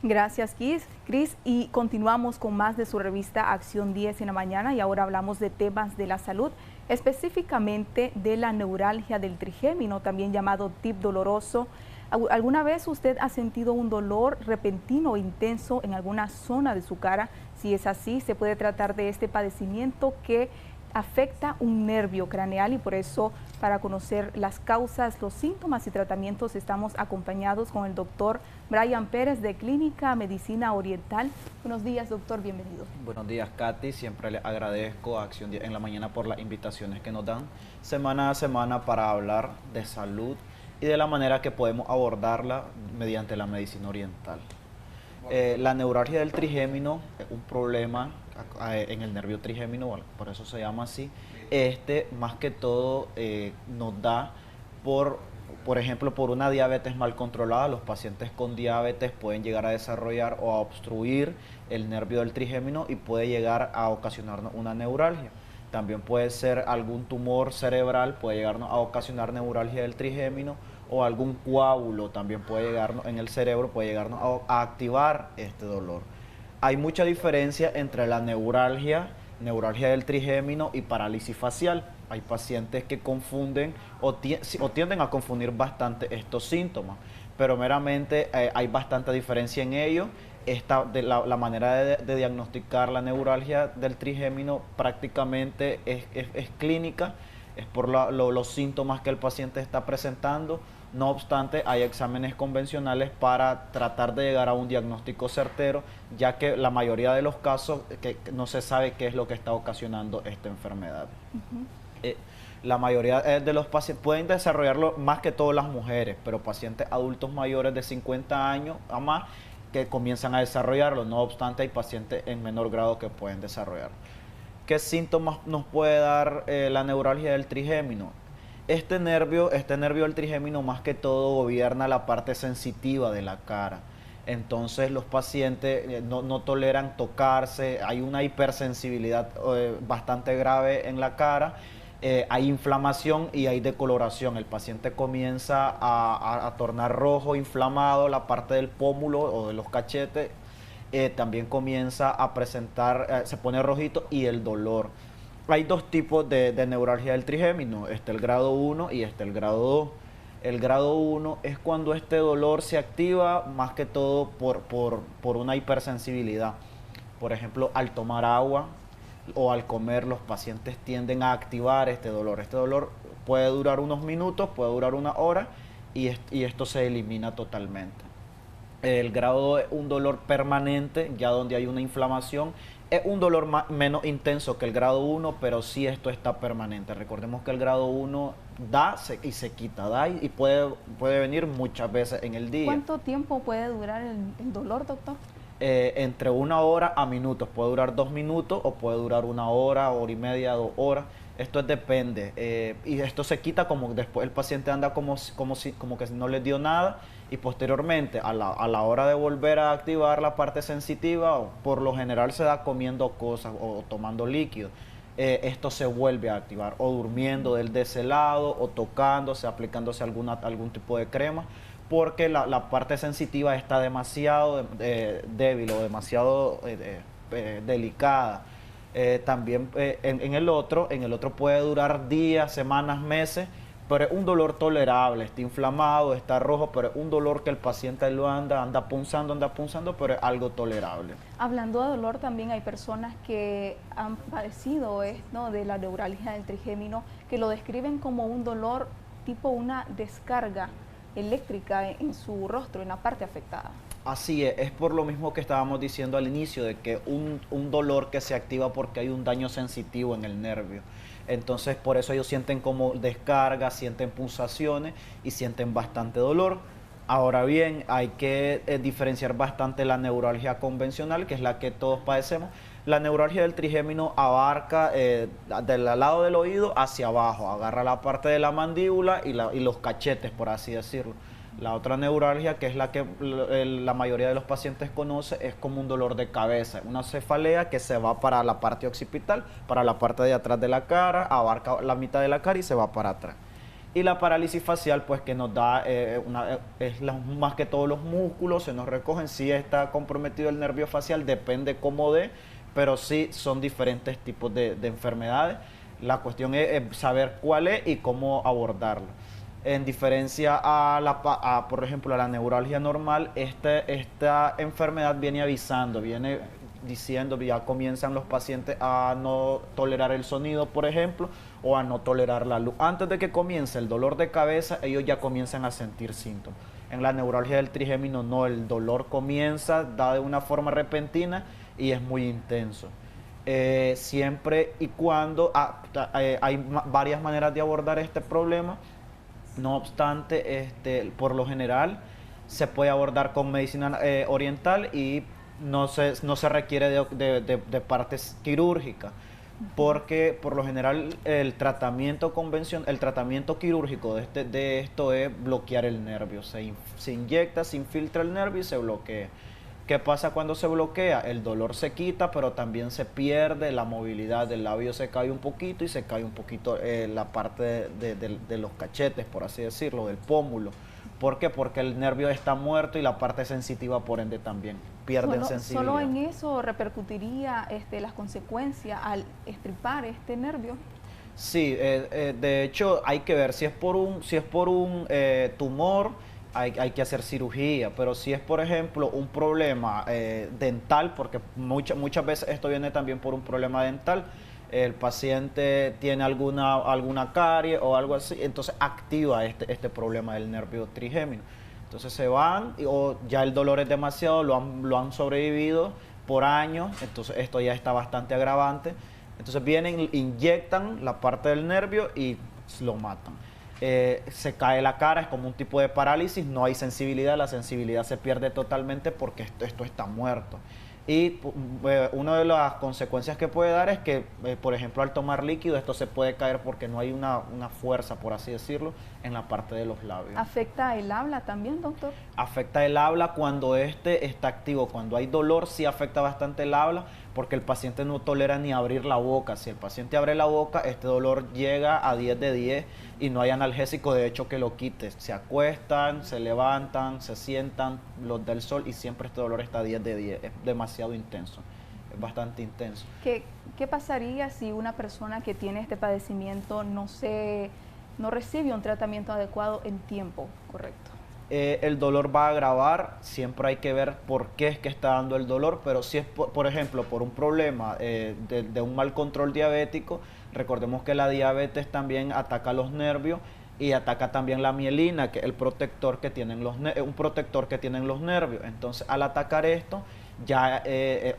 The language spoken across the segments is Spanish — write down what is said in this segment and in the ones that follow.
Gracias, Cris. Y continuamos con más de su revista Acción 10 en la mañana y ahora hablamos de temas de la salud, específicamente de la neuralgia del trigémino, también llamado tic doloroso. ¿Alguna vez usted ha sentido un dolor repentino o intenso en alguna zona de su cara? Si es así, se puede tratar de este padecimiento que afecta un nervio craneal y por eso para conocer las causas, los síntomas y tratamientos estamos acompañados con el doctor Brian Pérez de Clínica Medicina Oriental. Buenos días, doctor, bienvenido. Buenos días, Katy. Siempre le agradezco a Acción 10 en la mañana por las invitaciones que nos dan semana a semana para hablar de salud y de la manera que podemos abordarla mediante la medicina oriental. La neuralgia del trigémino es un problema en el nervio trigémino, bueno, por eso se llama así. Más que todo nos da por ejemplo, por una diabetes mal controlada. Los pacientes con diabetes pueden llegar a desarrollar o a obstruir el nervio del trigémino y puede llegar a ocasionarnos una neuralgia. También puede ser algún tumor cerebral, puede llegarnos a ocasionar neuralgia del trigémino, o algún coágulo también puede llegarnos en el cerebro, puede llegarnos a activar este dolor. Hay mucha diferencia entre la neuralgia del trigémino y parálisis facial. Hay pacientes que confunden o tienden a confundir bastante estos síntomas, pero meramente hay bastante diferencia en ellos. La manera de diagnosticar la neuralgia del trigémino prácticamente es clínica, es por los síntomas que el paciente está presentando. No obstante, hay exámenes convencionales para tratar de llegar a un diagnóstico certero, ya que la mayoría de los casos que no se sabe qué es lo que está ocasionando esta enfermedad. La mayoría de los pacientes pueden desarrollarlo, más que todo las mujeres, pero pacientes adultos mayores de 50 años a más que comienzan a desarrollarlo. No obstante, hay pacientes en menor grado que pueden desarrollarlo. ¿Qué síntomas nos puede dar la neuralgia del trigémino? Este nervio del trigémino más que todo gobierna la parte sensitiva de la cara. Entonces los pacientes no toleran tocarse, hay una hipersensibilidad bastante grave en la cara, hay inflamación y hay decoloración. El paciente comienza a tornar rojo, inflamado la parte del pómulo o de los cachetes, también comienza a presentar, se pone rojito, y el dolor. Hay dos tipos de neuralgia del trigémino, el grado 1 y el grado 2. El grado 1 es cuando este dolor se activa más que todo por una hipersensibilidad. Por ejemplo, al tomar agua o al comer, los pacientes tienden a activar este dolor. Este dolor puede durar unos minutos, puede durar una hora y esto se elimina totalmente. El grado 2 es un dolor permanente, ya donde hay una inflamación. Es un dolor menos intenso que el grado 1, pero sí esto está permanente. Recordemos que el grado 1 da y se quita, da y puede venir muchas veces en el día. ¿Cuánto tiempo puede durar el dolor, doctor? Entre 1 hora a minutos. Puede durar 2 minutos o puede durar 1 hora, hora y media, 2 horas. Esto depende. Y esto se quita como después el paciente anda como que no le dio nada, y posteriormente a la hora de volver a activar la parte sensitiva, por lo general se da comiendo cosas o tomando líquidos. Esto se vuelve a activar, o durmiendo de ese lado, o tocándose, aplicándose algún tipo de crema, porque la parte sensitiva está demasiado débil o demasiado delicada. También en el otro puede durar días, semanas, meses, pero es un dolor tolerable. Está inflamado, está rojo, pero es un dolor que el paciente lo anda punzando, pero es algo tolerable. Hablando de dolor, también hay personas que han padecido de la neuralgia del trigémino, que lo describen como un dolor tipo una descarga eléctrica en su rostro, en la parte afectada. Así es por lo mismo que estábamos diciendo al inicio, de que un dolor que se activa porque hay un daño sensitivo en el nervio. Entonces por eso ellos sienten como descarga, sienten pulsaciones y sienten bastante dolor. Ahora bien, hay que diferenciar bastante la neuralgia convencional, que es la que todos padecemos. La neuralgia del trigémino abarca del lado del oído hacia abajo, agarra la parte de la mandíbula y los cachetes, por así decirlo. La otra neuralgia, que es la que la mayoría de los pacientes conoce, es como un dolor de cabeza, una cefalea que se va para la parte occipital, para la parte de atrás de la cara, abarca la mitad de la cara y se va para atrás. Y la parálisis facial, pues que nos da, más que todos los músculos, se nos recogen. Si está comprometido el nervio facial, depende cómo de, pero sí son diferentes tipos de enfermedades. La cuestión es saber cuál es y cómo abordarlo. En diferencia por ejemplo, a la neuralgia normal, esta enfermedad viene avisando, viene diciendo, ya comienzan los pacientes a no tolerar el sonido, por ejemplo, o a no tolerar la luz. Antes de que comience el dolor de cabeza, ellos ya comienzan a sentir síntomas. En la neuralgia del trigémino no, el dolor comienza, da de una forma repentina y es muy intenso. Siempre y cuando hay varias maneras de abordar este problema. No obstante, por lo general se puede abordar con medicina oriental y no se requiere de partes quirúrgicas, porque por lo general el tratamiento quirúrgico de esto es bloquear el nervio. Se inyecta, se infiltra el nervio y se bloquea. ¿Qué pasa cuando se bloquea? El dolor se quita, pero también se pierde la movilidad del labio, se cae un poquito y se cae un poquito la parte de los cachetes, por así decirlo, del pómulo. ¿Por qué? Porque el nervio está muerto y la parte sensitiva, por ende, también pierden sensibilidad. ¿Solo en eso repercutiría las consecuencias al estripar este nervio? Sí, de hecho hay que ver si es por un tumor. Hay que hacer cirugía, pero si es, por ejemplo, un problema dental, porque muchas veces esto viene también por un problema dental, el paciente tiene alguna carie o algo así, entonces activa este problema del nervio trigémino. Entonces se van, o ya el dolor es demasiado, lo han sobrevivido por años, entonces esto ya está bastante agravante. Entonces vienen, inyectan la parte del nervio y lo matan. Se cae la cara, es como un tipo de parálisis, no hay sensibilidad, la sensibilidad se pierde totalmente porque esto está muerto. Y una de las consecuencias que puede dar es que, por ejemplo, al tomar líquido, esto se puede caer porque no hay una fuerza, por así decirlo, en la parte de los labios. ¿Afecta el habla también, doctor? Afecta el habla cuando está activo. Cuando hay dolor, sí afecta bastante el habla, porque el paciente no tolera ni abrir la boca. Si el paciente abre la boca, este dolor llega a 10 de 10 y no hay analgésico, de hecho, que lo quite. Se acuestan, se levantan, se sientan, los del sol, y siempre este dolor está a 10 de 10. Es demasiado intenso, es bastante intenso. ¿Qué pasaría si una persona que tiene este padecimiento no recibe un tratamiento adecuado en tiempo correcto? El dolor va a agravar, siempre hay que ver por qué es que está dando el dolor, pero si es, por ejemplo, por un problema de un mal control diabético, recordemos que la diabetes también ataca los nervios y ataca también la mielina, que es un protector que tienen los nervios. Entonces, al atacar esto, ya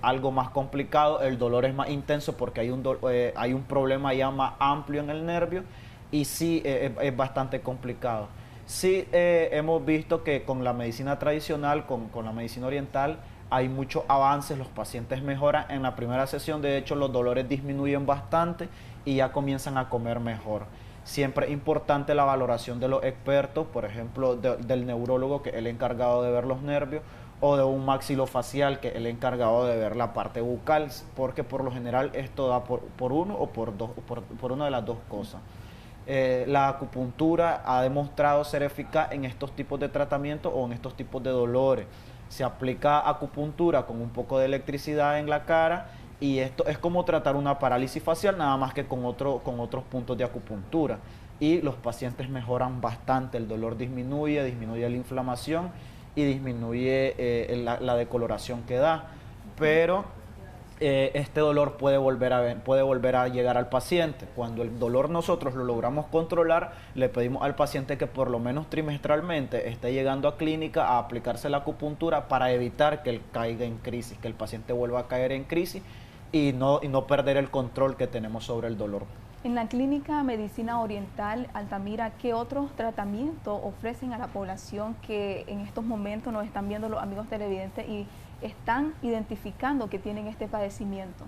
algo más complicado, el dolor es más intenso porque hay un problema ya más amplio en el nervio y sí es bastante complicado. Sí, hemos visto que con la medicina tradicional, con la medicina oriental, hay muchos avances, los pacientes mejoran. En la primera sesión, de hecho, los dolores disminuyen bastante y ya comienzan a comer mejor. Siempre es importante la valoración de los expertos, por ejemplo, del neurólogo, que es el encargado de ver los nervios, o de un maxilofacial, que es el encargado de ver la parte bucal, porque por lo general esto da por uno o por una de las dos cosas. La acupuntura ha demostrado ser eficaz en estos tipos de tratamientos o en estos tipos de dolores. Se aplica acupuntura con un poco de electricidad en la cara y esto es como tratar una parálisis facial, nada más que con otros puntos de acupuntura. Y los pacientes mejoran bastante, el dolor disminuye la inflamación y disminuye la decoloración que da. Pero este dolor puede volver a llegar al paciente. Cuando el dolor nosotros lo logramos controlar, le pedimos al paciente que por lo menos trimestralmente esté llegando a clínica a aplicarse la acupuntura para evitar que él caiga en crisis, que el paciente vuelva a caer en crisis y no perder el control que tenemos sobre el dolor. En la clínica Medicina Oriental Altamira, ¿qué otros tratamientos ofrecen a la población que en estos momentos nos están viendo los amigos televidentes y están identificando que tienen este padecimiento?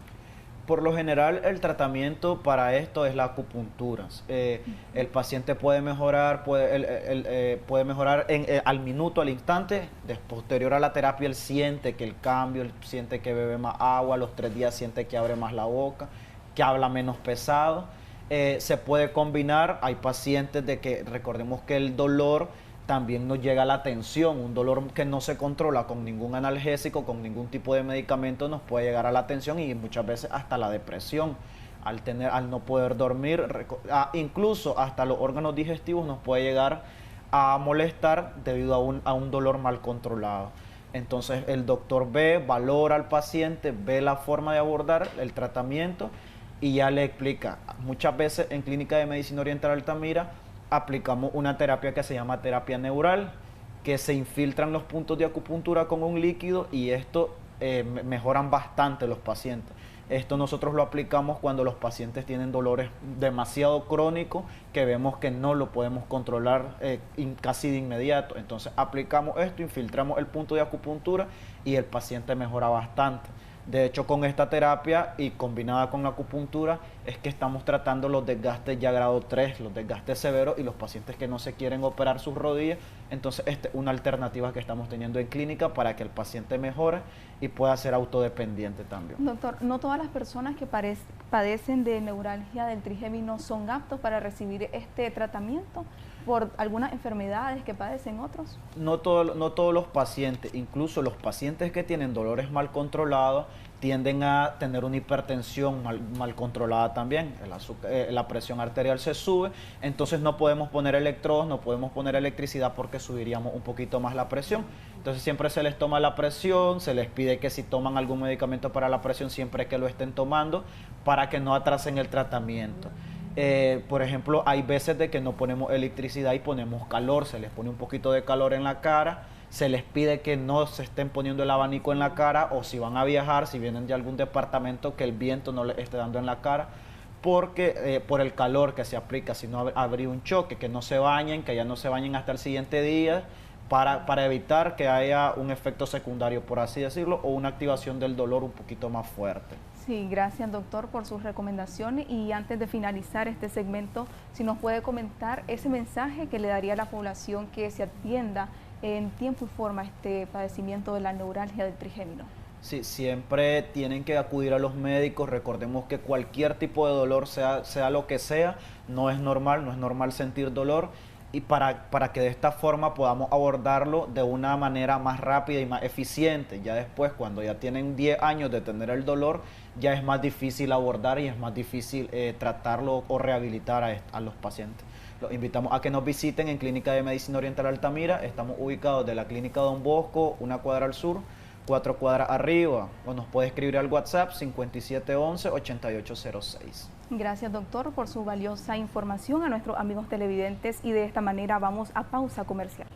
Por lo general, el tratamiento para esto es la acupuntura. El paciente puede mejorar, puede mejorar al minuto, al instante. Posterior a la terapia, él siente que el cambio, él siente que bebe más agua, a los 3 días siente que abre más la boca, que habla menos pesado. Se puede combinar, hay pacientes de que recordemos que el dolor también nos llega a la tensión, un dolor que no se controla con ningún analgésico, con ningún tipo de medicamento, nos puede llegar a la tensión y muchas veces hasta la depresión. Al no poder dormir, incluso hasta los órganos digestivos nos puede llegar a molestar debido a un dolor mal controlado. Entonces el doctor valora al paciente, ve la forma de abordar el tratamiento y ya le explica. Muchas veces en Clínica de Medicina Oriental Altamira aplicamos una terapia que se llama terapia neural, que se infiltran los puntos de acupuntura con un líquido y esto mejoran bastante los pacientes. Esto nosotros lo aplicamos cuando los pacientes tienen dolores demasiado crónicos que vemos que no lo podemos controlar casi de inmediato. Entonces aplicamos esto, infiltramos el punto de acupuntura y el paciente mejora bastante. De hecho, con esta terapia y combinada con la acupuntura es que estamos tratando los desgastes ya grado 3, los desgastes severos y los pacientes que no se quieren operar sus rodillas. Entonces, esta es una alternativa que estamos teniendo en clínica para que el paciente mejore y pueda ser autodependiente también. Doctor, no todas las personas que padecen de neuralgia del trigémino son aptos para recibir este tratamiento por algunas enfermedades que padecen otros. No todos los pacientes, incluso los pacientes que tienen dolores mal controlados, tienden a tener una hipertensión mal controlada también. La presión arterial se sube, entonces no podemos poner electrodos, no podemos poner electricidad porque subiríamos un poquito más la presión. Entonces siempre se les toma la presión, se les pide que si toman algún medicamento para la presión, siempre que lo estén tomando para que no atrasen el tratamiento. Por ejemplo, hay veces de que no ponemos electricidad y ponemos calor, se les pone un poquito de calor en la cara, se les pide que no se estén poniendo el abanico en la cara o si van a viajar, si vienen de algún departamento, que el viento no les esté dando en la cara, porque por el calor que se aplica, si no habría un choque, que no se bañen, que ya no se bañen hasta el siguiente día, para evitar que haya un efecto secundario, por así decirlo, o una activación del dolor un poquito más fuerte. Sí, gracias doctor por sus recomendaciones y antes de finalizar este segmento, si nos puede comentar ese mensaje que le daría a la población que se atienda en tiempo y forma este padecimiento de la neuralgia del trigémino. Sí, siempre tienen que acudir a los médicos. Recordemos que cualquier tipo de dolor, sea lo que sea, no es normal sentir dolor. Y para que de esta forma podamos abordarlo de una manera más rápida y más eficiente. Ya después, cuando ya tienen 10 años de tener el dolor, ya es más difícil abordar y es más difícil tratarlo o rehabilitar a los pacientes. Los invitamos a que nos visiten en Clínica de Medicina Oriental Altamira. Estamos ubicados de la Clínica Don Bosco, una cuadra al sur, 4 cuadras arriba. O nos puede escribir al WhatsApp 5711-8806. Gracias doctor por su valiosa información a nuestros amigos televidentes y de esta manera vamos a pausa comercial.